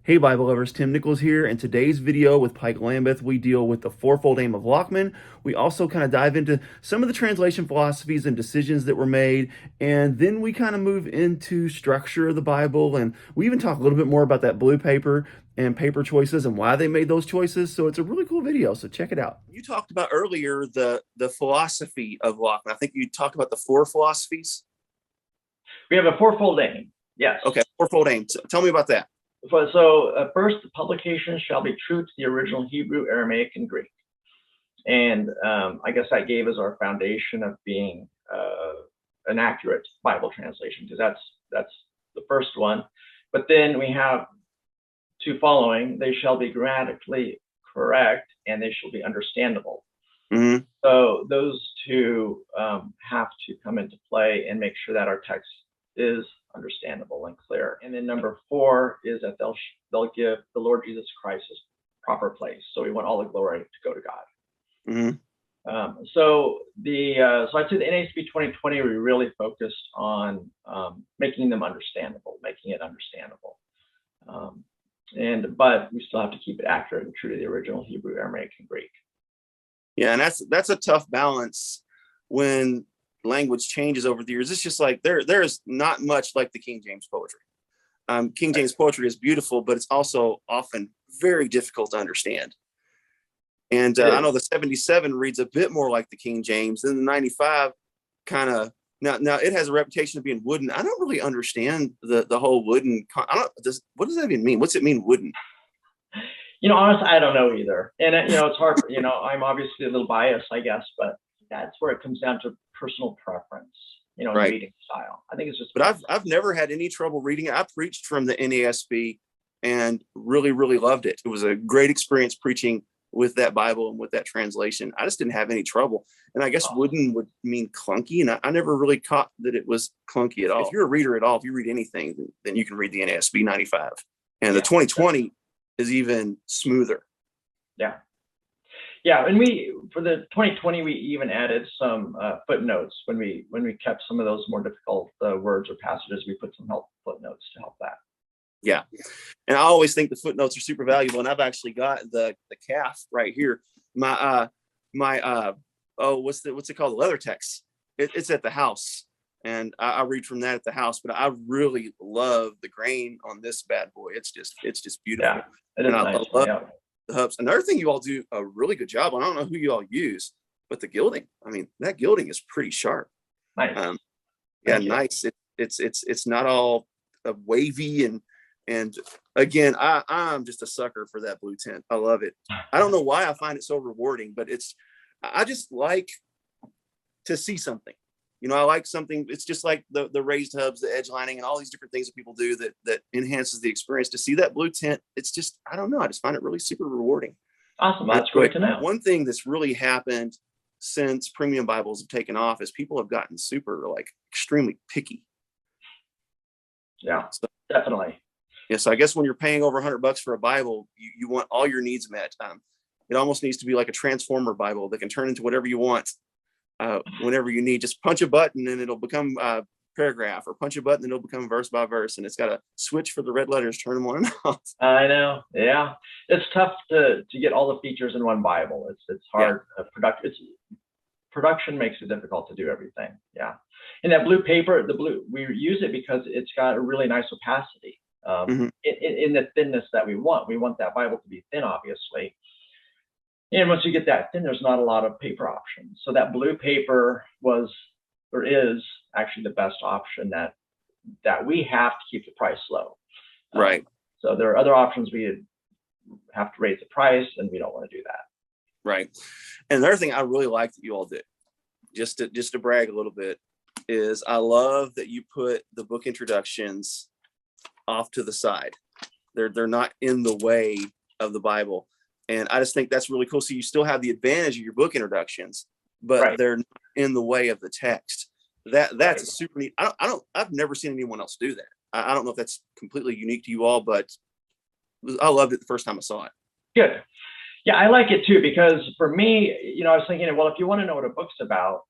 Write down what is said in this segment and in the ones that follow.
Hey Bible lovers, Tim Nichols here. In today's video with Pike Lambeth, we deal with the Fourfold Aim of Lockman. We also kind of dive into some of the translation philosophies and decisions that were made, and then we kind of move into structure of the Bible, and we even talk a little bit more about that blue paper and paper choices and why they made those choices. So it's a really cool video, so check it out. You talked about earlier the philosophy of Lockman. I think you talked about the four philosophies. We have a fourfold aim. Yes. Okay, Fourfold Aim. So tell me about that. So first, the publication shall be true to the original Hebrew, Aramaic, and Greek. And I guess that gave us our foundation of being an accurate Bible translation, because that's the first one. But then we have two following: they shall be grammatically correct, and they shall be understandable. Mm-hmm. So those two have to come into play and make sure that our text is understandable and clear. And then number 4 is that they'll give the Lord Jesus Christ his proper place. So we want all the glory to go to God. Mm-hmm. So I'd say the NASB 2020, we really focused on making them understandable, making it understandable. But we still have to keep it accurate and true to the original Hebrew, Aramaic, and Greek. Yeah, and that's a tough balance when language changes over the years. It's just like there's not much like the King James poetry. King James poetry is beautiful, but it's also often very difficult to understand. And I know the 77 reads a bit more like the King James, and the 95 kind of now it has a reputation of being wooden. I don't really understand the whole wooden. What does that even mean? What's it mean, wooden? Honestly, I don't know either. And it's hard. I'm obviously a little biased, I guess, but that's where it comes down to personal preference, right. Reading style. I think it's just. But I've never had any trouble reading it. I preached from the NASB and really, really loved it. It was a great experience preaching with that Bible and with that translation. I just didn't have any trouble. And I guess wooden would mean clunky. And I never really caught that it was clunky at all. If you're a reader at all, if you read anything, then you can read the NASB 95. And the 2020 is even smoother. Yeah. Yeah, and for the 2020, we even added some footnotes when we kept some of those more difficult words or passages. We put some footnotes to help that. Yeah, and I always think the footnotes are super valuable. And I've actually got the calf right here. My what's it called? The leather text. It's at the house, and I read from that at the house. But I really love the grain on this bad boy. It's just beautiful. Yeah, it is nice. I love the hubs. Another thing you all do a really good job on. I don't know who you all use, but the gilding. I mean, that gilding is pretty sharp. Nice. Nice. It's not all wavy and again, I'm just a sucker for that blue tint. I love it. I don't know why I find it so rewarding, but I just like to see something. I like something. It's just like the raised hubs, the edge lining, and all these different things that people do that enhances the experience. To see that blue tint, it's just, I don't know. I just find it really super rewarding. Awesome. That's great to know. One thing that's really happened since premium Bibles have taken off is people have gotten super, extremely picky. Yeah, so, definitely. Yeah, so I guess when you're paying over $100 for a Bible, you want all your needs met. It almost needs to be like a transformer Bible that can turn into whatever you want. Whenever you need, just punch a button and it'll become a paragraph, or punch a button and it'll become verse by verse, and it's got a switch for the red letters, turn them on and off. I know. Yeah, it's tough to get all the features in one Bible. It's hard. Yeah. Production makes it difficult to do everything. Yeah, and that blue paper, we use it because it's got a really nice opacity in the thinness that we want. We want that Bible to be thin, obviously. And once you get that thin, there's not a lot of paper options. So that blue paper is actually the best option that we have to keep the price low. Right. So there are other options we have to raise the price, and we don't want to do that. Right. And the other thing I really like that you all did, just to brag a little bit, is I love that you put the book introductions off to the side. They're not in the way of the Bible. And I just think that's really cool. So you still have the advantage of your book introductions, but they're not in the way of the text. That's a super neat. I've never seen anyone else do that. I don't know if that's completely unique to you all, but I loved it the first time I saw it. Good. Yeah, I like it too, because for me, I was thinking, well, if you want to know what a book's about,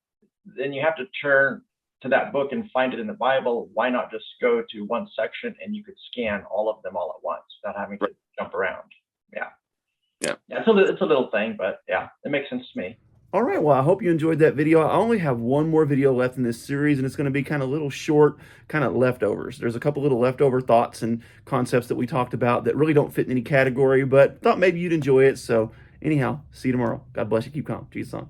then you have to turn to that book and find it in the Bible, why not just go to one section and you could scan all of them all at once without having to jump around? Yeah. It's a little thing, but yeah, it makes sense to me. All right, well, I hope you enjoyed that video. I only have one more video left in this series, and it's going to be kind of little short, kind of leftovers. There's a couple little leftover thoughts and concepts that we talked about that really don't fit in any category, but thought maybe you'd enjoy it. So anyhow, see you tomorrow. God bless you. Keep calm. Jesus on.